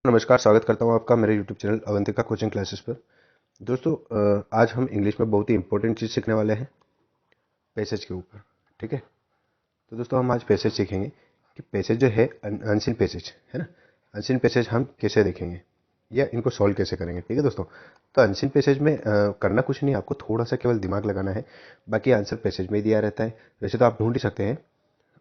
नमस्कार, स्वागत करता हूँ आपका मेरे YouTube channel Avantika coaching classes पर। दोस्तों, आज हम इंग्लिश में बहुत ही इंपॉर्टेंट चीज़ सीखने वाले हैं, पैसेज के ऊपर। ठीक है। तो दोस्तों, हम आज पैसेज सीखेंगे कि पैसेज जो है अनसीन पैसेज है ना, अनसीन पैसेज हम कैसे देखेंगे या इनको सॉल्व कैसे करेंगे। ठीक है दोस्तों। तो अनसीन पैसेज में करना कुछ नहीं, आपको थोड़ा सा केवल दिमाग लगाना है, बाकी आंसर पैसेज में ही दिया रहता है। वैसे तो आप ढूंढ ही सकते हैं,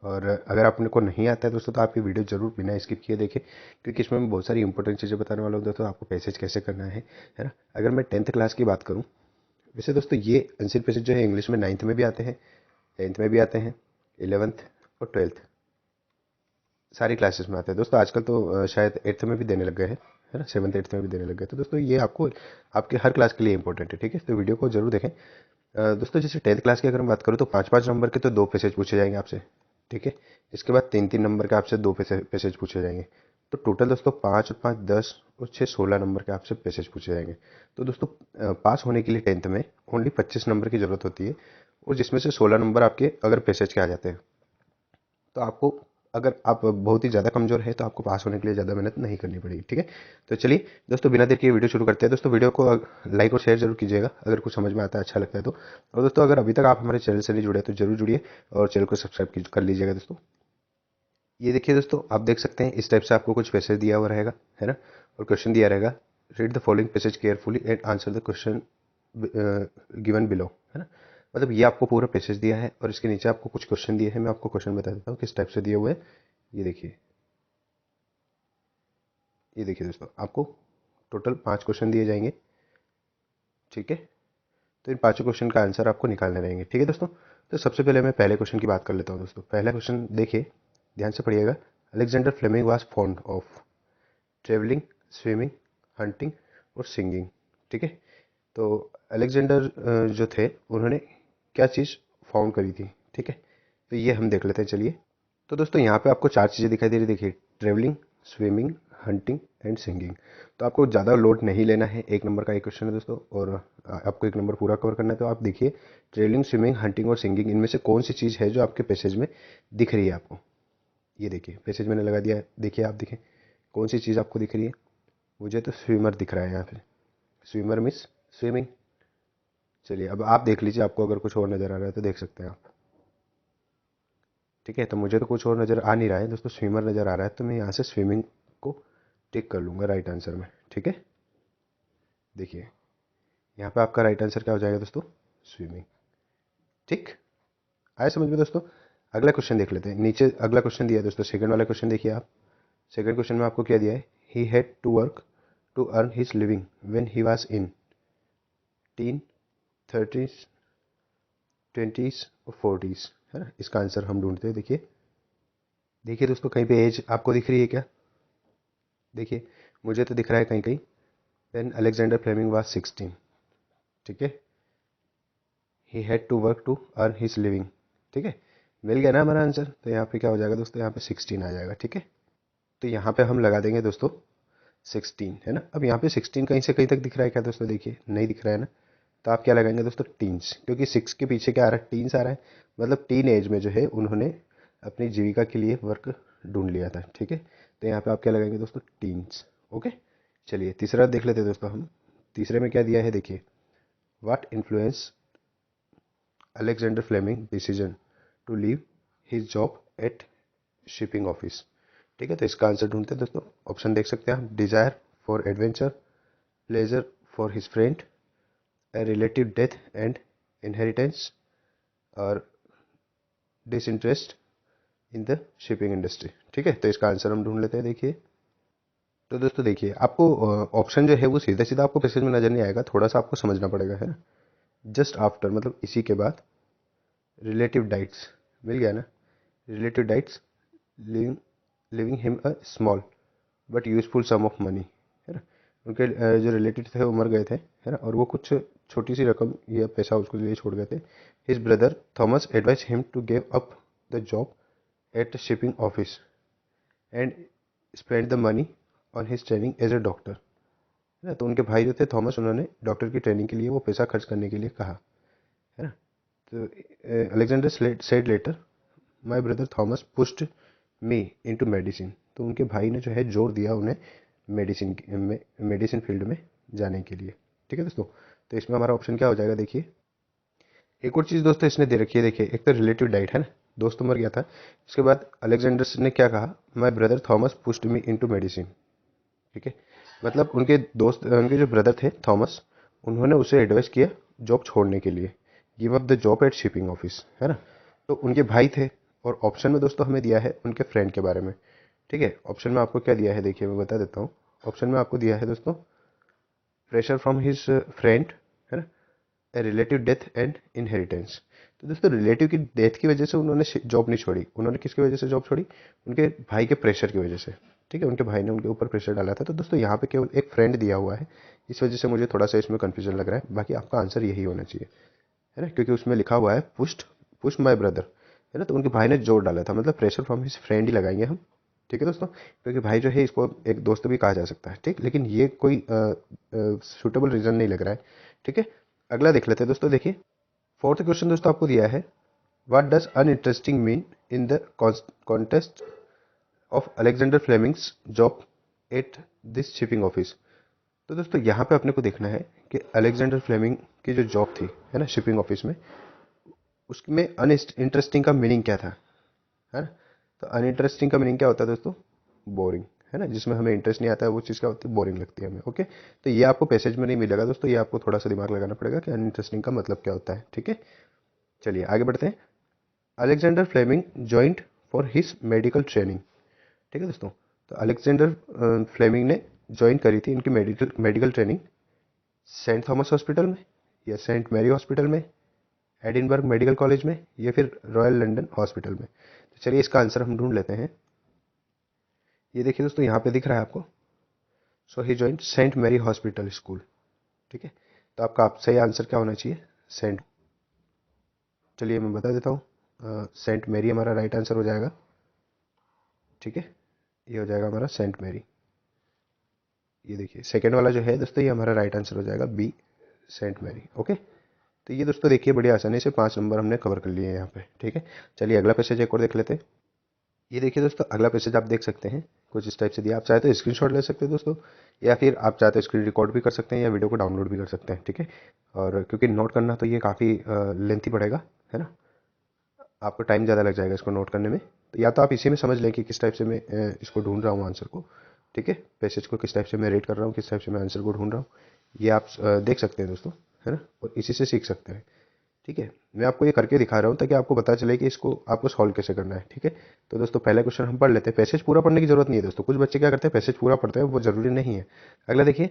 और अगर आपने को नहीं आता है दोस्तों तो आप ये वीडियो जरूर बिना स्किप किए देखें, क्योंकि इसमें मैं बहुत सारी इंपॉर्टेंट चीज़ें बताने वाला हूँ दोस्तों, आपको पैसेज कैसे करना है ना। अगर मैं 10th क्लास की बात करूँ, वैसे दोस्तों ये अनसीन पैसेज जो है इंग्लिश में 9th में भी आते हैं, 10th में भी आते हैं, 11th और 12th सारी क्लासेस में आते हैं दोस्तों। आजकल तो शायद 8th में भी देने लग गए हैं, है ना, 7th 8th में भी देने लग गए। तो दोस्तों ये आपको आपके हर क्लास के लिए इंपॉर्टेंट है। ठीक है, तो वीडियो को जरूर देखें। दोस्तों, जैसे 10th क्लास की अगर मैं बात करूँ तो 5-5 नंबर के तो 2 पैसेज पूछे जाएंगे आपसे। ठीक है। इसके बाद 3-3 नंबर के आपसे 2 पैसेज पूछे जाएंगे। तो टोटल दोस्तों 5 और 5 10 और 6 16 नंबर के आपसे पैसेज पूछे जाएंगे। तो दोस्तों, पास होने के लिए 10th में ओनली 25 नंबर की ज़रूरत होती है, और जिसमें से 16 नंबर आपके अगर पैसेज के आ जाते हैं तो आपको, अगर आप बहुत ही ज़्यादा कमज़ोर है तो आपको पास होने के लिए ज़्यादा मेहनत नहीं करनी पड़ेगी। ठीक है। तो चलिए दोस्तों, बिना देर के वीडियो शुरू करते हैं। दोस्तों, वीडियो को लाइक और शेयर जरूर कीजिएगा अगर कुछ समझ में आता है, अच्छा लगता है तो। और दोस्तों, अगर अभी तक आप हमारे चैनल से नहीं जुड़े तो जरूर जुड़िए और चैनल को सब्सक्राइब कर लीजिएगा दोस्तों। ये देखिए दोस्तों, आप देख सकते हैं इस टाइप से आपको कुछ पैसेज दिया हुआ रहेगा, है ना, और क्वेश्चन दिया रहेगा। Read the following passage carefully and answer the question given below, है ना। मतलब ये आपको पूरा पैसेज दिया है और इसके नीचे आपको कुछ क्वेश्चन दिए हैं। मैं आपको क्वेश्चन बता देता हूँ किस टाइप से दिए हुए हैं। ये देखिए, ये देखिए दोस्तों, आपको टोटल 5 क्वेश्चन दिए जाएंगे। ठीक है। तो इन पांचों क्वेश्चन का आंसर आपको निकालने रहेंगे। ठीक है दोस्तों। तो सबसे पहले मैं पहले क्वेश्चन की बात कर लेता हूँ दोस्तों। पहला क्वेश्चन देखिए, ध्यान से पढ़िएगा। Alexander Fleming was fond of travelling, swimming, hunting और सिंगिंग। ठीक है। तो अलेक्जेंडर जो थे उन्होंने क्या चीज़ फाउंड करी थी। ठीक है। तो ये हम देख लेते हैं, चलिए। तो दोस्तों, यहाँ पे आपको 4 चीज़ें दिखाई दे रही, देखिए, travelling, swimming, hunting and singing. तो आपको ज़्यादा लोड नहीं लेना है, 1 नंबर का एक क्वेश्चन है दोस्तों, और आपको 1 नंबर पूरा कवर करना है। तो आप देखिए, ट्रेवलिंग, स्विमिंग, हंटिंग और सिंगिंग, इनमें से कौन सी चीज़ है जो आपके पैसेज में दिख रही है आपको। ये देखिए, पैसेज मैंने लगा दिया है, देखिए आप देखें कौन सी चीज़ आपको दिख रही है। मुझे तो स्विमर दिख रहा है यहाँ पे, स्विमर मिस स्विमिंग। चलिए, अब आप देख लीजिए, आपको अगर कुछ और नज़र आ रहा है तो देख सकते हैं आप। ठीक है। तो मुझे तो कुछ और नज़र आ नहीं रहा है दोस्तों, स्विमर नज़र आ रहा है, तो मैं यहाँ से स्विमिंग को टिक कर लूँगा राइट आंसर में। ठीक है। देखिए, यहाँ पे आपका राइट आंसर क्या हो जाएगा दोस्तों, स्विमिंग। ठीक, आए समझ में दोस्तों। अगला क्वेश्चन देख लेते हैं। नीचे अगला क्वेश्चन दिया है दोस्तों, सेकंड वाला क्वेश्चन देखिए आप। सेकंड क्वेश्चन में आपको क्या दिया है, he had to work to earn his living when he was in teen, 30s, 20s और 40s, है ना। इसका आंसर हम ढूंढते हैं। देखिए, देखिए दोस्तों, कहीं पे एज आपको दिख रही है क्या। देखिए, मुझे तो दिख रहा है कहीं कहीं, व्हेन अलेक्जेंडर फ्लेमिंग वाज 16। ठीक है। He had to work to earn his living. ठीक है, मिल गया ना हमारा आंसर। तो यहाँ पे क्या हो जाएगा दोस्तों, यहाँ पे 16 आ जाएगा। ठीक है। तो यहाँ पे हम लगा देंगे दोस्तों 16, है ना। अब यहाँ पे 16 कहीं से कहीं तक दिख रहा है क्या दोस्तों, देखिए नहीं दिख रहा है ना। तो आप क्या लगाएंगे दोस्तों, टीन्स, क्योंकि 6 के पीछे क्या आ रहा है, टीन्स आ रहा है। मतलब टीन एज में जो है उन्होंने अपनी जीविका के लिए वर्क ढूंढ लिया था। ठीक है। तो यहाँ पे आप क्या लगाएंगे दोस्तों, टीन्स। ओके। चलिए, तीसरा देख लेते हैं दोस्तों हम। तीसरे में क्या दिया है, देखिए, what influence Alexander Fleming decision to leave his job at shipping office. ठीक है। तो इसका आंसर ढूंढते हैं दोस्तों। ऑप्शन देख सकते हैं हम, desire for adventure, pleasure for his friend, a relative death and inheritance, और disinterest in the shipping industry. ठीक है। तो इसका आंसर हम ढूंढ लेते हैं। देखिए, तो दोस्तों देखिए, आपको ऑप्शन जो है वो सीधा सीधा आपको पैसेज में नजर नहीं आएगा, थोड़ा सा आपको समझना पड़ेगा, है ना। जस्ट आफ्टर, मतलब इसी के बाद, रिलेटिव डाइट्स, मिल गया ना। Relative diets, living living him a small but useful sum of money, है ना। उनके जो रिलेटिव थे वो मर गए थे, है ना, और वो कुछ छोटी सी रकम या पैसा उसके लिए छोड़ गए थे। His brother Thomas advise him to give up the job at shipping office and spend the money on his training as a doctor, है ना। तो उनके भाई जो थे थॉमस, उन्होंने डॉक्टर की ट्रेनिंग के लिए वो पैसा खर्च करने के लिए कहा, है ना। तो Alexander said later, my brother Thomas pushed me into medicine. तो उनके भाई ने जो है जोर दिया उन्हें मेडिसिन फील्ड में जाने के लिए। ठीक है दोस्तों, तो इसमें हमारा ऑप्शन क्या हो जाएगा देखिए। एक और चीज़ दोस्तों इसने दे रखी है, देखिए एक तो रिलेटिव डाइट है ना, दोस्त तो मर गया था। इसके बाद अलेक्जेंडर ने क्या कहा, my brother Thomas pushed me into medicine. ठीक है, मतलब उनके जो ब्रदर थे थॉमस, उन्होंने उसे एडवाइस किया जॉब छोड़ने के लिए, give up the job at shipping office, है ना। तो उनके भाई थे, और ऑप्शन में दोस्तों हमें दिया है उनके फ्रेंड के बारे में। ठीक है, ऑप्शन में आपको क्या दिया है देखिए, मैं बता देता हूँ। ऑप्शन में आपको दिया है दोस्तों, प्रेशर फ्रॉम हिज फ्रेंड, है ना, ए रिलेटिव डेथ एंड इनहेरिटेंस। तो दोस्तों रिलेटिव की डेथ की वजह से उन्होंने जॉब नहीं छोड़ी, उन्होंने किसकी वजह से जॉब छोड़ी, उनके भाई के प्रेशर की वजह से। ठीक है, उनके भाई ने उनके ऊपर प्रेशर डाला था। तो दोस्तों यहाँ पे केवल एक फ्रेंड दिया हुआ है, इस वजह से मुझे थोड़ा सा इसमें कन्फ्यूजन लग रहा है, बाकी आपका आंसर यही होना चाहिए, है ना, क्योंकि उसमें लिखा हुआ है पुस्ट माई ब्रदर, है ना, तो उनके भाई ने जोर डाला था, मतलब प्रेशर फ्रॉम हिज फ्रेंड ही लगाएंगे हम। ठीक है दोस्तों, क्योंकि भाई जो है इसको एक दोस्त भी कहा जा सकता है, ठीक, लेकिन ये कोई सूटेबल रीजन नहीं लग रहा है। ठीक है, अगला देख लेते हैं दोस्तों, देखिए फोर्थ क्वेश्चन दोस्तों आपको दिया है, what does uninteresting mean in the contest of Alexander Fleming's job at this shipping office. तो दोस्तों यहाँ पे अपने को देखना है कि अलेक्जेंडर फ्लेमिंग की जो जॉब थी, है ना, शिपिंग ऑफिस में, उसमें अनइंटरेस्टिंग का मीनिंग क्या था, है ना। तो अनइंटरेस्टिंग का मीनिंग क्या होता है दोस्तों, बोरिंग, है ना, जिसमें हमें इंटरेस्ट नहीं आता है वो चीज़ क्या होती है, बोरिंग लगती है हमें। ओके, तो ये आपको पैसेज में नहीं मिलेगा दोस्तों, ये आपको थोड़ा सा दिमाग लगाना पड़ेगा कि अनइंटरेस्टिंग का मतलब क्या होता है। ठीक है, चलिए आगे बढ़ते हैं। Alexander Fleming joint for his medical training. ठीक है दोस्तों, तो अलेक्जेंडर फ्लेमिंग ने ज्वाइन करी थी इनकी medical medical training saint Thomas hospital में, या सेंट मैरी हॉस्पिटल में, एडिनबर्ग मेडिकल कॉलेज में, या फिर रॉयल लंदन हॉस्पिटल में। तो चलिए इसका आंसर हम ढूंढ लेते हैं। ये देखिए दोस्तों यहाँ पे दिख रहा है आपको, so he join Saint Mary hospital school. ठीक है, तो आपका सही आंसर क्या होना चाहिए, सेंट। चलिए मैं बता देता हूँ, सेंट मैरी हमारा राइट आंसर हो जाएगा। ठीक है, ये हो जाएगा हमारा सेंट मैरी। ये देखिए सेकेंड वाला जो है दोस्तों, ये हमारा राइट आंसर हो जाएगा बी, सेंट मैरी। ओके, तो ये दोस्तों देखिए बड़ी आसानी से 5 नंबर हमने कवर कर लिए हैं यहाँ पे। ठीक है, चलिए अगला पैसेज एक और देख लेते हैं। ये देखिए दोस्तों अगला पैसेज आप देख सकते हैं, कुछ इस टाइप से दिया। आप चाहे तो स्क्रीनशॉट ले सकते हैं दोस्तों, या फिर आप चाहे तो स्क्रीन रिकॉर्ड भी कर सकते हैं, या वीडियो को डाउनलोड भी कर सकते हैं। ठीक है, और क्योंकि नोट करना तो ये काफ़ी लेंथी पड़ेगा, है ना, आपको टाइम ज़्यादा लग जाएगा इसको नोट करने में। तो या तो आप इसी में समझ लें कि किस टाइप से मैं इसको ढूंढ रहा हूँ आंसर को। ठीक है, पैसेज को किस टाइप से मैं रेट कर रहा हूँ, किस टाइप से मैं आंसर को ढूंढ रहा हूँ, ये आप देख सकते हैं दोस्तों, है ना, और इसी से सीख सकते हैं। ठीक है, मैं आपको ये करके दिखा रहा हूँ ताकि आपको पता चले कि इसको आपको सॉल्व कैसे करना है। ठीक है, तो दोस्तों पहला क्वेश्चन हम पढ़ लेते हैं। पैसेज पूरा पढ़ने की जरूरत नहीं है दोस्तों, कुछ बच्चे क्या करते हैं पैसेज पूरा पढ़ते हैं, वो जरूरी नहीं है। अगला देखिए,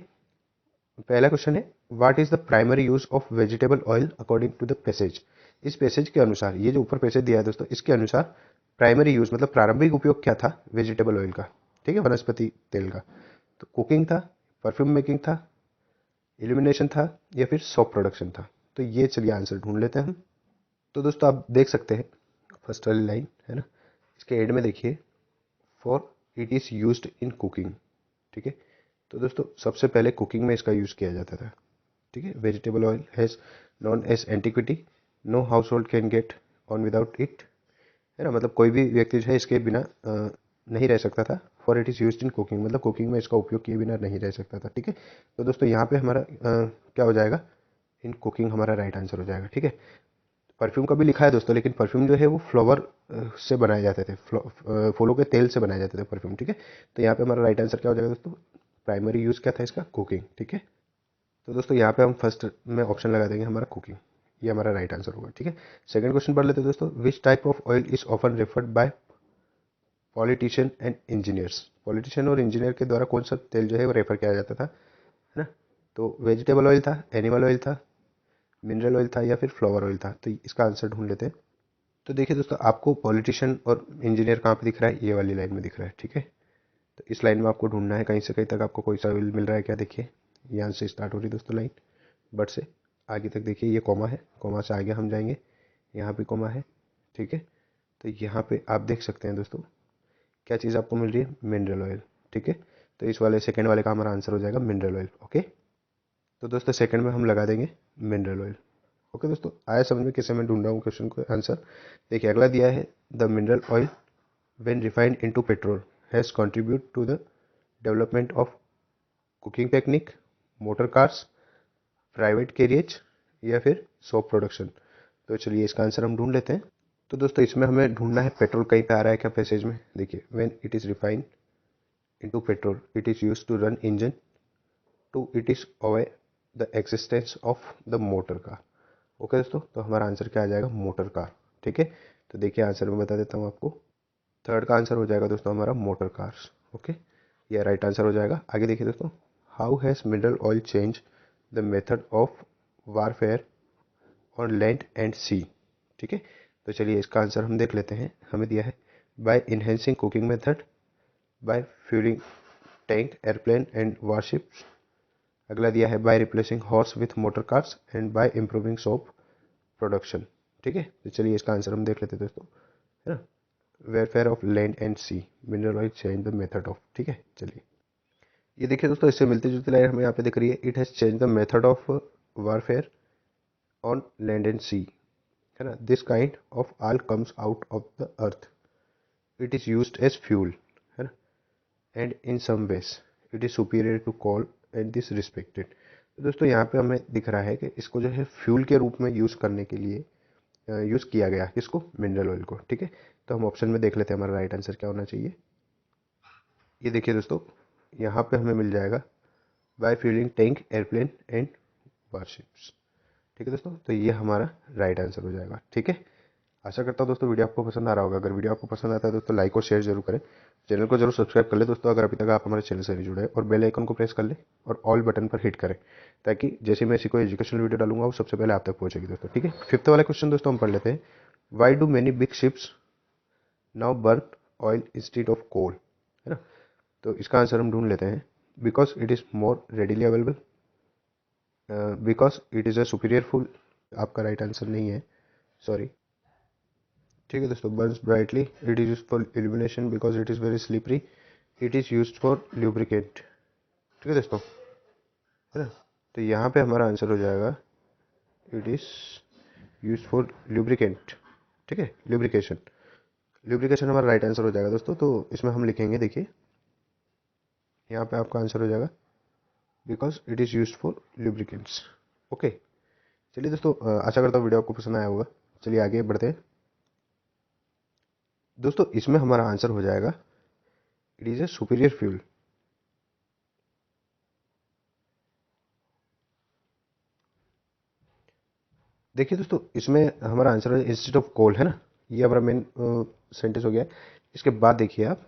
पहला क्वेश्चन है, what is the primary use of vegetable oil according to the passage. इस पैसेज के अनुसार, ये जो ऊपर पैसेज दिया है दोस्तों, इसके अनुसार प्राइमरी यूज मतलब प्रारंभिक उपयोग क्या था वेजिटेबल ऑयल का, ठीक है, वनस्पति तेल का। तो कुकिंग था, परफ्यूम मेकिंग था, इल्यूमिनेशन था, या फिर सोप प्रोडक्शन था। तो ये चलिए आंसर ढूंढ लेते हैं हम। तो दोस्तों आप देख सकते हैं फर्स्ट वाली लाइन, है ना, इसके एंड में देखिए, for it is used in cooking. ठीक है, तो दोस्तों सबसे पहले कुकिंग में इसका यूज़ किया जाता था। ठीक है, vegetable oil has known as antiquity, no हाउस होल्ड can get on without it, है ना, मतलब कोई भी व्यक्ति जो है इसके बिना नहीं रह सकता था। For it is use in cooking, मतलब कुकिंग में इसका उपयोग किए बिना नहीं रह सकता था। ठीक है, तो दोस्तों यहाँ पे हमारा क्या हो जाएगा, इन कुकिंग हमारा राइट आंसर हो जाएगा। ठीक है, परफ्यूम का भी लिखा है दोस्तों, लेकिन परफ्यूम जो है वो फ्लावर से बनाए जाते थे, फूलों के तेल से बनाए जाते थे परफ्यूम। ठीक है, तो यहाँ पे हमारा राइट आंसर क्या हो जाएगा दोस्तों, प्राइमरी यूज़ क्या था इसका, कुकिंग। ठीक है, तो दोस्तों यहाँ पे हम फर्स्ट में ऑप्शन लगा देंगे हमारा कुकिंग, ये हमारा राइट आंसर होगा। ठीक है, सेकंड क्वेश्चन पढ़ लेते हैं दोस्तों, which type of oil is often referred by politician and engineers. Politician और इंजीनियर के द्वारा कौन सा तेल जो है वो रेफर किया जाता था, है ना। तो वेजिटेबल ऑयल था, एनिमल ऑयल था, मिनरल ऑयल था, या फिर फ्लावर ऑयल था। तो इसका आंसर ढूंढ लेते हैं। तो देखिए दोस्तों आपको पॉलिटिशियन और इंजीनियर कहाँ पे दिख रहा है, ये वाली लाइन में दिख रहा है। ठीक है, तो इस लाइन में आपको ढूंढना है, कहीं से कहीं तक आपको कोई सा ऑयल मिल रहा है क्या, देखिए यहाँ से स्टार्ट हो रही है दोस्तों लाइन, बट से आगे तक देखिए ये कॉमा है, कॉमा से आगे हम जाएंगे, यहाँ पे कॉमा है। ठीक है, तो यहाँ पे आप देख सकते हैं दोस्तों क्या चीज़ आपको मिल रही है, मिनरल ऑयल। ठीक है, तो इस वाले सेकंड वाले का हमारा आंसर हो जाएगा मिनरल ऑयल। ओके, तो दोस्तों सेकंड में हम लगा देंगे मिनरल ऑयल। ओके दोस्तों, आया समझ में कैसे मैं ढूंढ रहा हूँ क्वेश्चन को आंसर। देखिए अगला दिया है, the mineral oil when refined into petrol has contributed to the development of cooking technique, motor cars, private carriage या फिर सोप प्रोडक्शन। तो चलिए इसका आंसर हम ढूंढ लेते हैं। तो दोस्तों इसमें हमें ढूंढना है पेट्रोल कहीं पे आ रहा है क्या पैसेज में। देखिए, when it is refined into petrol it is used to run engine to it is away the existence of the motor car. Okay दोस्तों, तो हमारा आंसर क्या आ जाएगा, मोटर कार। ठीक है, तो देखिए आंसर मैं बता देता हूँ आपको। थर्ड का आंसर हो जाएगा दोस्तों हमारा मोटर कार्स। ओके, यह राइट आंसर हो जाएगा। आगे देखिए दोस्तों, how has mineral oil change the method of warfare on land and sea. ठीक है, तो चलिए इसका आंसर हम देख लेते हैं। हमें दिया है by enhancing cooking method, by fueling tank airplane and warships. अगला दिया है by replacing horse with motor cars and by improving soap production. ठीक है, तो चलिए इसका आंसर हम देख लेते हैं दोस्तों, है ना। Welfare of land and sea, mineral oil change the method of. ठीक है, चलिए ये देखिए दोस्तों, इससे मिलती जुलती लाइन हमें यहाँ पे दिख रही है। It has change the method of warfare on land and sea, है ना। This kind of oil comes out of the earth, it is used as fuel, है ना, and in some ways it is superior to coal and this respected. तो दोस्तों यहाँ पे हमें दिख रहा है कि इसको जो है फ्यूल के रूप में यूज़ करने के लिए यूज़ किया गया, किसको, मिनरल ऑयल को। ठीक है, तो हम ऑप्शन में देख लेते हैं हमारा राइट आंसर क्या होना चाहिए। ये देखिए दोस्तों, यहाँ पे हमें मिल जाएगा by fueling tank airplane and warships. ठीक है दोस्तों, तो ये हमारा राइट आंसर हो जाएगा। ठीक है, आशा करता हूँ दोस्तों वीडियो आपको पसंद आ रहा होगा। अगर वीडियो आपको पसंद आता है दोस्तों लाइक और शेयर जरूर करें। चैनल को जरूर सब्सक्राइब कर ले दोस्तों अगर अभी तक आप हमारे चैनल से नहीं जुड़े हैं, और बेल आइकन को प्रेस कर ले और ऑल बटन पर हिट करें, ताकि जैसे मैं इसी को एजुकेशनल वीडियो डालूंगा वो सबसे पहले आप तक पहुंचेगी दोस्तों। ठीक है, फिफ्थ वाला क्वेश्चन दोस्तों हम पढ़ लेते हैं। Why do many big ships now burn oil instead of coal, है ना। तो इसका आंसर हम ढूंढ लेते हैं। Because it is more readily available, because it is a superior fuel. आपका राइट आंसर नहीं है, सॉरी। ठीक है दोस्तों, burns brightly, it is use for illumination because it is very slippery, it is use for lubricate. ठीक है दोस्तों, है ना। तो यहाँ पे हमारा आंसर हो जाएगा it is use for lubricant. ठीक है, ल्यूब्रिकेशन, ल्यूब्रिकेशन हमारा राइट आंसर हो जाएगा दोस्तों। तो इसमें हम लिखेंगे, देखिए यहाँ पे आपका आंसर हो जाएगा because it is use for lubricants. Okay, चलिए दोस्तों, आशा करता हूँ वीडियो आपको पसंद आया होगा। चलिए आगे बढ़ते हैं दोस्तों। इसमें हमारा आंसर हो जाएगा it is a superior fuel. देखिए दोस्तों, इसमें हमारा आंसर है इंस्टेड ऑफ कोल, है ना। ये हमारा मेन सेंटेंस हो गया। इसके बाद देखिए आप,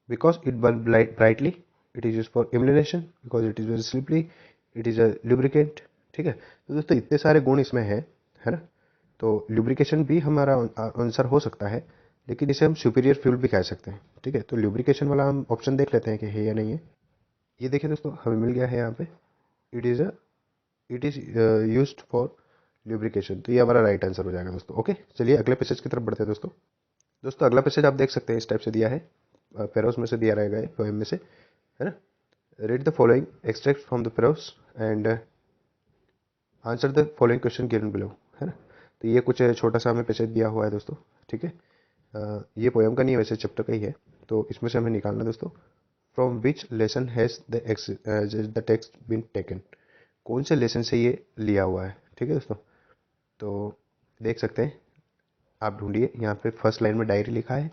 because it burn brightly, it is use for illumination, because it is very slippery, it is a lubricant. ठीक है, तो दोस्तों इतने सारे गुण इसमें है ना। तो लुब्रिकेशन भी हमारा आंसर हो सकता है, लेकिन इसे हम सुपीरियर फ्यूल भी कह सकते हैं। ठीक है, तो लुब्रिकेशन वाला हम ऑप्शन देख लेते हैं कि है या नहीं है। ये देखिए दोस्तों, हमें मिल गया है यहाँ पे, it is it is used for lubrication. तो ये हमारा राइट आंसर हो जाएगा दोस्तों। ओके, चलिए अगले पैसेज की तरफ बढ़ते हैं दोस्तों। दोस्तों अगला पैसेज आप देख सकते हैं, इस टाइप से दिया है, पेरोस में से दिया रहेगा, पोएम में से, है ना। Read the following extract from the पेरोस and answer the following question given below, है ना। तो ये कुछ छोटा सा हमें पैसेज दिया हुआ है दोस्तों। ठीक है, ये पोएम का नहीं है, वैसे चैप्टर का ही है। तो इसमें से हमें निकालना है दोस्तों, from which lesson has the text been taken. कौन से लेसन से ये लिया हुआ है। ठीक है दोस्तों, तो देख सकते हैं, आप ढूंढिए। यहाँ पे फर्स्ट लाइन में डायरी लिखा है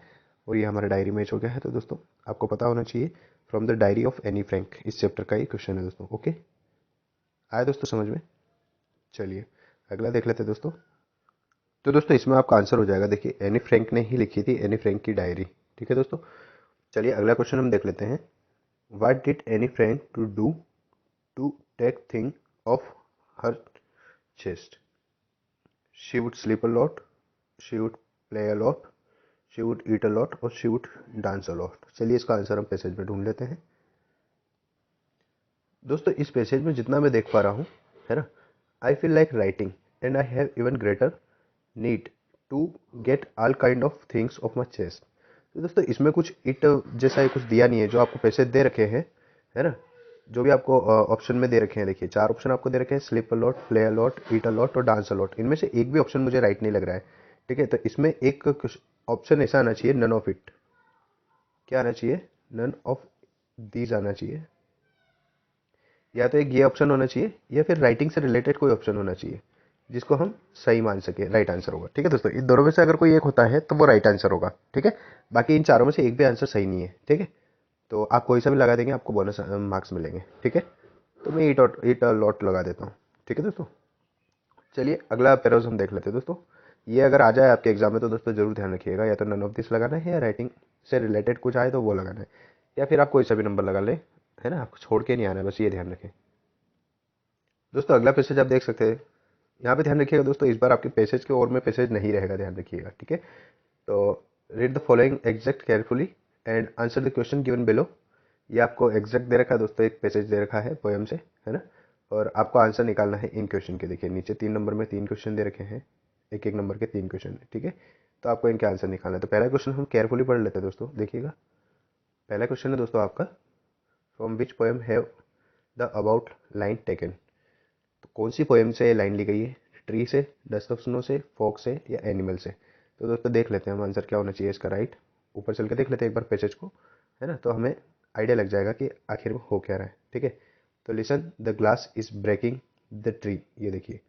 और ये हमारा डायरी मैच हो गया है। तो दोस्तों आपको पता होना चाहिए, from the diary of Anne Frank, इस चैप्टर का ये क्वेश्चन है दोस्तों। ओके, आया दोस्तों समझ में। चलिए अगला देख लेते हैं दोस्तों। तो दोस्तों इसमें आपका आंसर हो जाएगा, देखिए एनी फ्रैंक ने ही लिखी थी एनी फ्रैंक की डायरी। ठीक है दोस्तों, चलिए अगला क्वेश्चन हम देख लेते हैं। What did Anne Frank to do to take thing off her chest. She would sleep a lot, she would play a lot, she would eat a lot, और she would dance a lot. चलिए इसका answer हम passage में ढूंढ लेते हैं। दोस्तों इस पैसेज में जितना मैं देख पा रहा हूँ, है ना, I feel like writing and I have even greater need to get all kind of things of my chest. तो दोस्तों इसमें कुछ इट जैसा कुछ दिया नहीं है, जो आपको पैसेज दे रखे हैं, है ना, जो भी आपको ऑप्शन में दे रखे हैं। देखिए चार ऑप्शन आपको दे रखे हैं, sleep a lot, play a lot, eat a lot और डांस अ लॉट। इनमें से एक भी ऑप्शन मुझे राइट नहीं लग रहा है। ठीक है, तो इसमें एक ऑप्शन ऐसा आना चाहिए, नन ऑफ इट। क्या आना चाहिए, नन ऑफ दीज आना चाहिए। या तो एक ये ऑप्शन होना चाहिए या फिर राइटिंग से रिलेटेड कोई ऑप्शन होना चाहिए जिसको हम सही मान सके, राइट आंसर होगा। ठीक है दोस्तों, इन दोनों में से अगर कोई एक होता है तो वो राइट आंसर होगा। ठीक है, बाकी इन चारों में से एक भी आंसर सही नहीं है। ठीक है, तो आप कोई सा भी लगा देंगे आपको बोनस मार्क्स मिलेंगे। ठीक है, तो मैं ईट लॉट लगा देता हूँ। ठीक है दोस्तों, चलिए अगला पैरोज हम देख लेते हैं दोस्तों। ये अगर आ जाए आपके एग्जाम में तो दोस्तों जरूर ध्यान रखिएगा, या तो नन ऑफ दिस लगाना है या राइटिंग से रिलेटेड कुछ आए तो वो लगाना है, या फिर आप कोई सा भी नंबर लगा ले, है ना, आपको छोड़ के नहीं आना है, बस ये ध्यान रखें। दोस्तों अगला पैसेज आप देख सकते हैं, यहाँ पे ध्यान रखिएगा दोस्तों, इस बार आपके पैसेज के और में पैसेज नहीं रहेगा, ध्यान रखिएगा। ठीक है, तो read the following exact carefully and answer the question given below. ये आपको एग्जैक्ट दे रखा है दोस्तों, एक पैसेज दे रखा है पोएम से, है ना, और आपको आंसर निकालना है इन क्वेश्चन के। देखिए नीचे 3 नंबर में 3 क्वेश्चन दे रखे हैं, एक एक नंबर के 3 क्वेश्चन है। ठीक है, तो आपको इनके आंसर निकालना है। तो पहला क्वेश्चन हम केयरफुली पढ़ लेते हैं दोस्तों, देखिएगा। पहला क्वेश्चन है दोस्तों आपका, from which poem have the about line taken. तो कौन सी पोएम से लाइन ली गई है, ट्री से, डस्ट ऑफ स्नो से, फॉग से, या एनिमल से। तो दोस्तों देख लेते हैं हम आंसर क्या होना चाहिए इसका, राइट। ऊपर चल के देख लेते हैं एक बार पैसेज को, है ना, तो हमें आइडिया लग जाएगा कि आखिर में हो क्या रहा है। ठीक है, तो listen the glass is breaking the tree. ये देखिए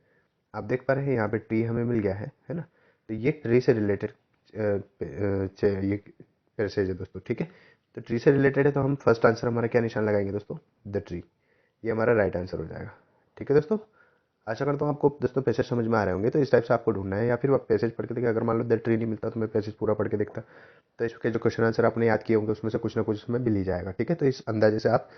आप देख पा रहे हैं यहाँ पे ट्री हमें मिल गया है ना, तो ये ट्री से रिलेटेड ये पैसेज है दोस्तों। ठीक है, तो ट्री से रिलेटेड है तो हम फर्स्ट आंसर हमारा क्या निशान लगाएंगे दोस्तों, द ट्री। ये हमारा राइट आंसर हो जाएगा। ठीक है दोस्तों, आशा करता हूँ आपको दोस्तों पैसेज समझ में आ रहे होंगे। तो इस टाइप से आपको ढूंढना है, या फिर आप पैसेज पढ़ के देखिए, अगर मान लो द ट्री नहीं मिलता तो मैं पैसेज पूरा पढ़ के देखता, तो इसके जो क्वेश्चन आंसर आपने याद किए होंगे उसमें से कुछ ना कुछ उसमें मिल ही जाएगा। ठीक है, तो इस अंदाजे से आप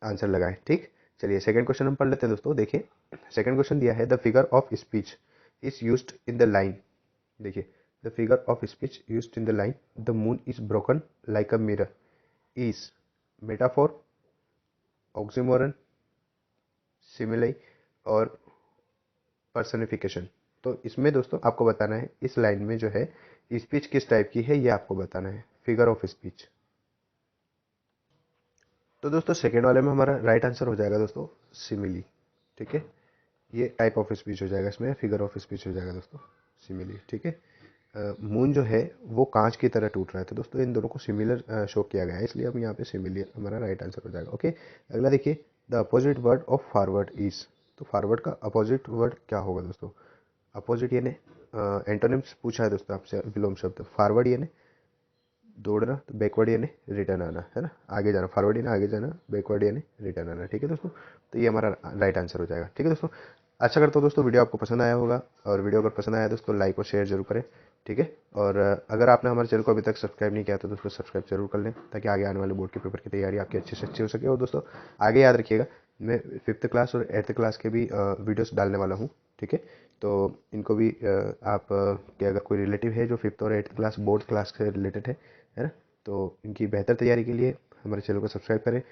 आंसर लगाएं। ठीक, चलिए सेकंड क्वेश्चन हम पढ़ लेते हैं दोस्तों। देखिए सेकंड क्वेश्चन दिया है, the figure of speech is used in the line. देखिए the figure of speech used in the line the moon is broken like a mirror is metaphor, oxymoron, simile, और पर्सनिफिकेशन। तो इसमें दोस्तों आपको बताना है इस लाइन में जो है स्पीच किस टाइप की है, ये आपको बताना है, फिगर ऑफ स्पीच। तो दोस्तों सेकेंड वाले में हमारा राइट आंसर हो जाएगा दोस्तों सिमिली। ठीक है, ये टाइप ऑफ स्पीच हो जाएगा, इसमें फिगर ऑफ स्पीच हो जाएगा दोस्तों सिमिली। ठीक है, मून जो है वो कांच की तरह टूट रहा है, तो दोस्तों इन दोनों को सिमिलर शो किया गया है, इसलिए हम यहाँ पे सिमिली हमारा राइट आंसर हो जाएगा। ओके, अगला देखिए, the opposite word of forward is. तो फॉरवर्ड का अपोजिट वर्ड क्या होगा दोस्तों, अपोजिट यानी एंटोनिम्स पूछा है दोस्तों आपसे, विलोम शब्द। फॉरवर्ड यानी दौड़ना, तो बैकवर्ड यानी रिटर्न आना, है ना, आगे जाना। फॉरवर्ड यानी आगे जाना, बैकवर्ड यानी रिटर्न आना। ठीक है दोस्तों, तो ये हमारा राइट आंसर हो जाएगा। ठीक है दोस्तों, आशा करता हूँ दोस्तों वीडियो आपको पसंद आया होगा, और वीडियो अगर पसंद आया दोस्तों लाइक और शेयर जरूर करें। ठीक है, और अगर आपने हमारे चैनल को अभी तक सब्सक्राइब नहीं किया तो दोस्तों सब्सक्राइब जरूर कर लें, ताकि आगे आने वाले बोर्ड के पेपर की तैयारी आपकी अच्छे से अच्छी हो सके। और दोस्तों आगे याद रखिएगा, मैं 5th क्लास और 8th क्लास के भी वीडियोस डालने वाला हूँ। ठीक है, तो इनको भी आप के अगर कोई रिलेटिव है जो 5th और 8th क्लास बोर्ड क्लास से रिलेटेड है ना, तो इनकी बेहतर तैयारी के लिए हमारे चैनल को सब्सक्राइब करें।